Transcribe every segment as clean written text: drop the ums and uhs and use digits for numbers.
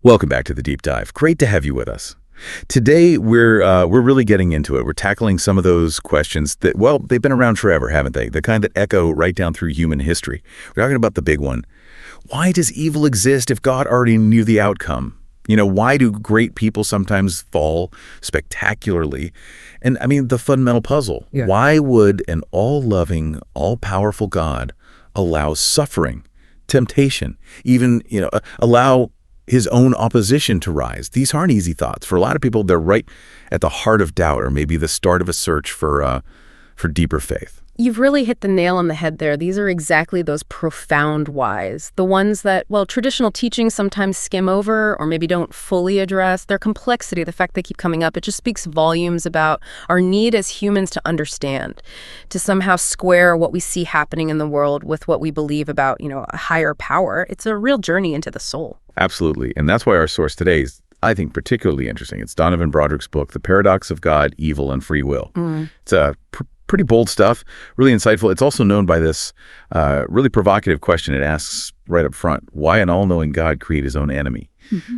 Welcome back to the Deep Dive. Great to have you with us. Today, we're really getting into it. We're tackling some of those questions that, well, they've been around forever, haven't they? The kind that echo right down through human history. We're talking about the big one. Why does evil exist if God already knew the outcome? Why do great people sometimes fall spectacularly? And I mean, the fundamental puzzle. Yeah. Why would an all-loving, all-powerful God allow suffering, temptation, even, allow his own opposition to rise? These aren't easy thoughts. For a lot of people, they're right at the heart of doubt, or maybe the start of a search for deeper faith. You've really hit the nail on the head there. These are exactly those profound whys. The ones that, well, traditional teachings sometimes skim over or maybe don't fully address. Their complexity, the fact they keep coming up, it just speaks volumes about our need as humans to understand, to somehow square what we see happening in the world with what we believe about, a higher power. It's a real journey into the soul. Absolutely. And that's why our source today is, I think, particularly interesting. It's Donovan Broderick's book, The Paradox of God, Evil, and Free Will. It's a pretty bold stuff, really insightful. It's also known by this really provocative question it asks right up front: why an all-knowing God create his own enemy?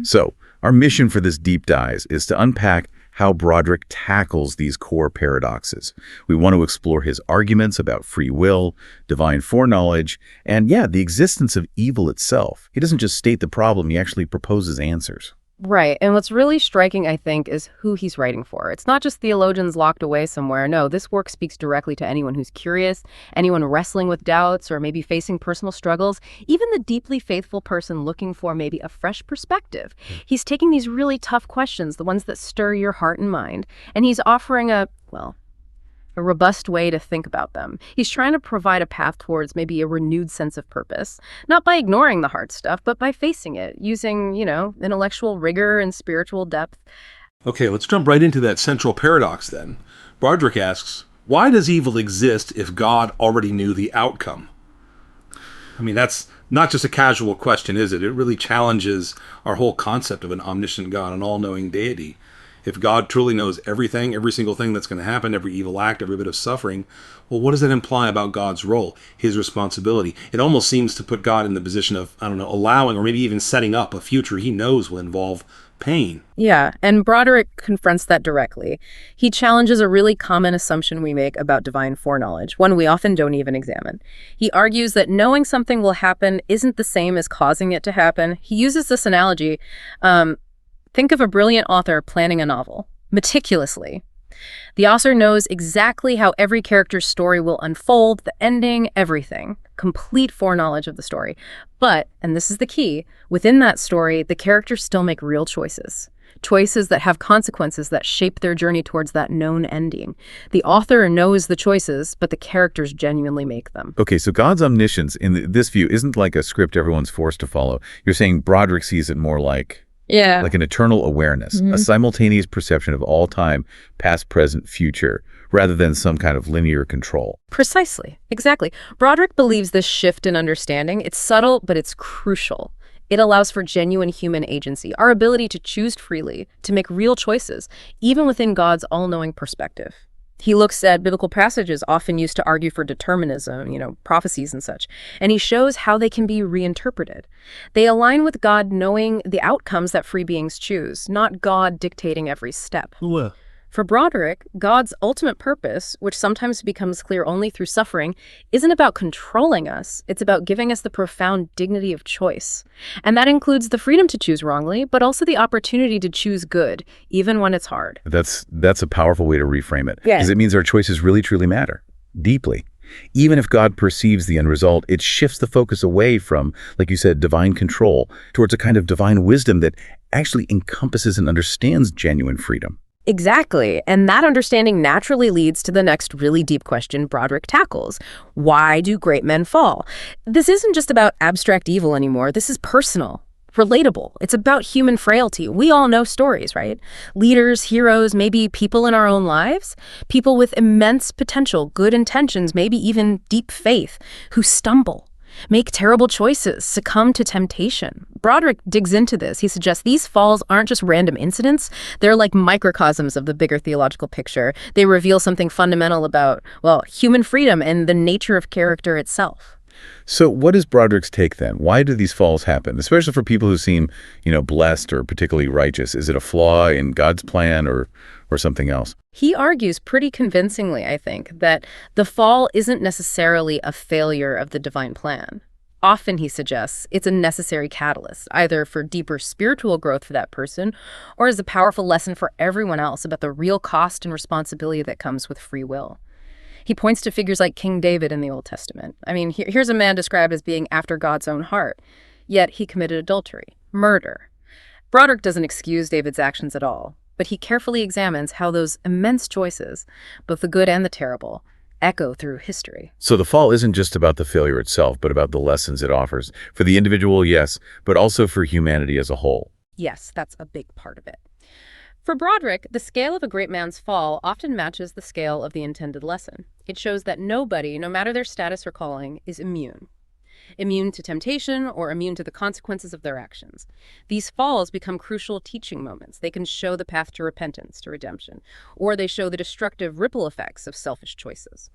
So our mission for this deep dive is to unpack how Broderick tackles these core paradoxes. We want to explore his arguments about free will, divine foreknowledge, and the existence of evil itself. He doesn't just state the problem, he actually proposes answers. Right. And what's really striking, I think, is who he's writing for. It's not just theologians locked away somewhere. No, this work speaks directly to anyone who's curious, anyone wrestling with doubts or maybe facing personal struggles, even the deeply faithful person looking for maybe a fresh perspective. He's taking these really tough questions, the ones that stir your heart and mind, and he's offering a robust way to think about them. He's trying to provide a path towards maybe a renewed sense of purpose, not by ignoring the hard stuff, but by facing it, using, intellectual rigor and spiritual depth. Okay, let's jump right into that central paradox then. Broderick asks, why does evil exist if God already knew the outcome? I mean, that's not just a casual question, is it? It really challenges our whole concept of an omniscient God, an all-knowing deity. If God truly knows everything, every single thing that's going to happen, every evil act, every bit of suffering, well, what does that imply about God's role, his responsibility? It almost seems to put God in the position of, allowing or maybe even setting up a future he knows will involve pain. Yeah, and Broderick confronts that directly. He challenges a really common assumption we make about divine foreknowledge, one we often don't even examine. He argues that knowing something will happen isn't the same as causing it to happen. He uses this analogy. Think of a brilliant author planning a novel, meticulously. The author knows exactly how every character's story will unfold, the ending, everything. Complete foreknowledge of the story. But, and this is the key, within that story, the characters still make real choices. Choices that have consequences that shape their journey towards that known ending. The author knows the choices, but the characters genuinely make them. Okay, so God's omniscience in this view isn't like a script everyone's forced to follow. You're saying Broderick sees it more like an eternal awareness, a simultaneous perception of all time, past, present, future, rather than some kind of linear control. Precisely. Exactly. Broderick believes this shift in understanding. It's subtle, but it's crucial. It allows for genuine human agency, our ability to choose freely, to make real choices, even within God's all-knowing perspective. He looks at biblical passages often used to argue for determinism, prophecies and such, and he shows how they can be reinterpreted. They align with God knowing the outcomes that free beings choose, not God dictating every step. Well. For Broderick, God's ultimate purpose, which sometimes becomes clear only through suffering, isn't about controlling us. It's about giving us the profound dignity of choice. And that includes the freedom to choose wrongly, but also the opportunity to choose good, even when it's hard. That's a powerful way to reframe it. Yeah. Because it means our choices really, truly matter, deeply. Even if God perceives the end result, it shifts the focus away from, like you said, divine control, towards a kind of divine wisdom that actually encompasses and understands genuine freedom. Exactly. And that understanding naturally leads to the next really deep question Broderick tackles. Why do great men fall? This isn't just about abstract evil anymore. This is personal, relatable. It's about human frailty. We all know stories, right? Leaders, heroes, maybe people in our own lives. People with immense potential, good intentions, maybe even deep faith, who stumble, make terrible choices, succumb to temptation. Broderick digs into this. He suggests these falls aren't just random incidents. They're like microcosms of the bigger theological picture. They reveal something fundamental about, human freedom and the nature of character itself. So what is Broderick's take then? Why do these falls happen, especially for people who seem, blessed or particularly righteous? Is it a flaw in God's plan or something else? He argues pretty convincingly, I think, that the fall isn't necessarily a failure of the divine plan. Often, he suggests, it's a necessary catalyst, either for deeper spiritual growth for that person or as a powerful lesson for everyone else about the real cost and responsibility that comes with free will. He points to figures like King David in the Old Testament. I mean, here's a man described as being after God's own heart, yet he committed adultery, murder. Broderick doesn't excuse David's actions at all, but he carefully examines how those immense choices, both the good and the terrible, echo through history. So the fall isn't just about the failure itself, but about the lessons it offers. For the individual, yes, but also for humanity as a whole. Yes, that's a big part of it. For Broderick, the scale of a great man's fall often matches the scale of the intended lesson. It shows that nobody, no matter their status or calling, is immune. Immune to temptation or immune to the consequences of their actions. These falls become crucial teaching moments. They can show the path to repentance, to redemption, or they show the destructive ripple effects of selfish choices.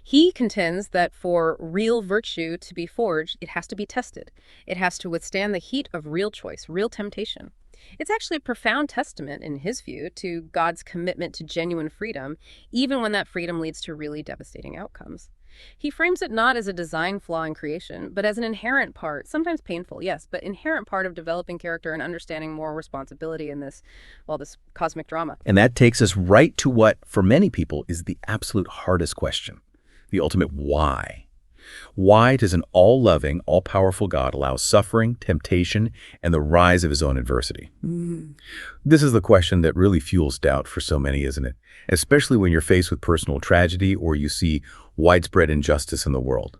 He contends that for real virtue to be forged, it has to be tested. It has to withstand the heat of real choice, real temptation. It's actually a profound testament, in his view, to God's commitment to genuine freedom, even when that freedom leads to really devastating outcomes. He frames it not as a design flaw in creation, but as an inherent part, sometimes painful, yes, but inherent part of developing character and understanding moral responsibility in this cosmic drama. And that takes us right to what, for many people, is the absolute hardest question, the ultimate why. Why does an all-loving, all-powerful God allow suffering, temptation, and the rise of his own adversity? This is the question that really fuels doubt for so many, isn't it? Especially when you're faced with personal tragedy or you see widespread injustice in the world.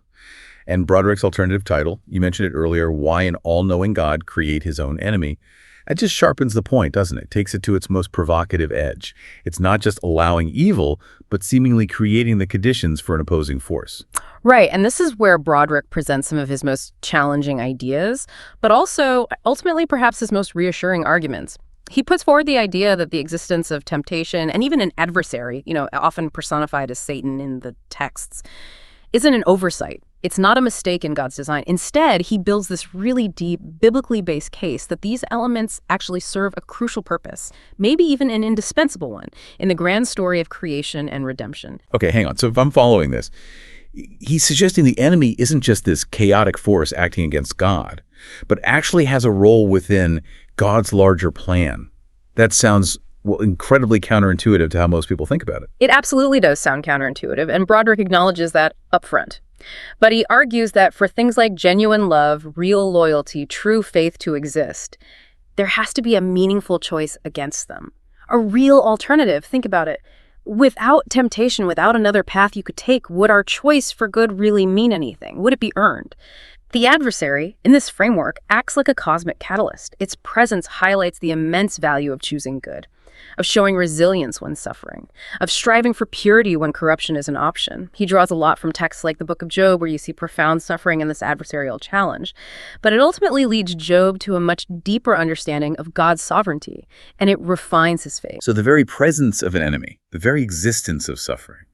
And Broderick's alternative title, you mentioned it earlier, Why an All-Knowing God Create His Own Enemy? That just sharpens the point, doesn't it? Takes it to its most provocative edge. It's not just allowing evil, but seemingly creating the conditions for an opposing force. Right, and this is where Broderick presents some of his most challenging ideas, but also, ultimately, perhaps his most reassuring arguments. He puts forward the idea that the existence of temptation and even an adversary, often personified as Satan in the texts, isn't an oversight. It's not a mistake in God's design. Instead, he builds this really deep, biblically based case that these elements actually serve a crucial purpose, maybe even an indispensable one, in the grand story of creation and redemption. Okay, hang on. So if I'm following this, he's suggesting the enemy isn't just this chaotic force acting against God, but actually has a role within God's larger plan. That sounds incredibly counterintuitive to how most people think about it. It absolutely does sound counterintuitive, and Broderick acknowledges that up front. But he argues that for things like genuine love, real loyalty, true faith to exist, there has to be a meaningful choice against them. A real alternative. Think about it. Without temptation, without another path you could take, would our choice for good really mean anything? Would it be earned? The adversary, in this framework, acts like a cosmic catalyst. Its presence highlights the immense value of choosing good, of showing resilience when suffering, of striving for purity when corruption is an option. He draws a lot from texts like the Book of Job, where you see profound suffering in this adversarial challenge. But it ultimately leads Job to a much deeper understanding of God's sovereignty, and it refines his faith. So the very presence of an enemy, the very existence of suffering,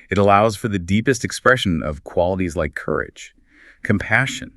it allows for the deepest expression of qualities like courage, compassion,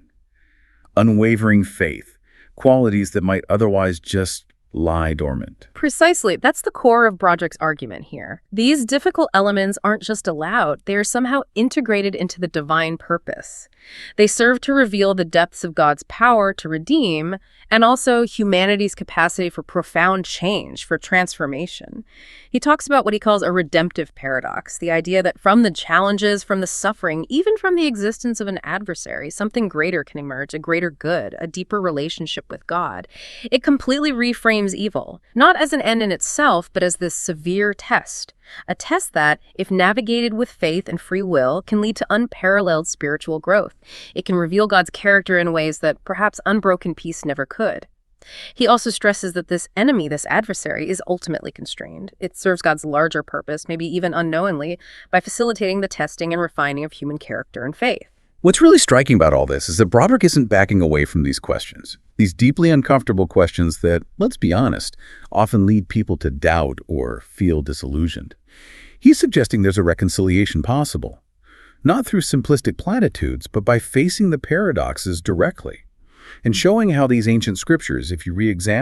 unwavering faith, qualities that might otherwise just lie dormant. Precisely. That's the core of Broderick's argument here. These difficult elements aren't just allowed, they are somehow integrated into the divine purpose. They serve to reveal the depths of God's power to redeem, and also humanity's capacity for profound change, for transformation. He talks about what he calls a redemptive paradox, the idea that from the challenges, from the suffering, even from the existence of an adversary, something greater can emerge, a greater good, a deeper relationship with God. It completely reframes evil, not as an end in itself, but as this severe test. A test that, if navigated with faith and free will, can lead to unparalleled spiritual growth. It can reveal God's character in ways that perhaps unbroken peace never could. He also stresses that this enemy, this adversary, is ultimately constrained. It serves God's larger purpose, maybe even unknowingly, by facilitating the testing and refining of human character and faith. What's really striking about all this is that Broderick isn't backing away from these questions. These deeply uncomfortable questions that, let's be honest, often lead people to doubt or feel disillusioned. He's suggesting there's a reconciliation possible. not through simplistic platitudes, but by facing the paradoxes directly, and showing how these ancient scriptures, if you re-examine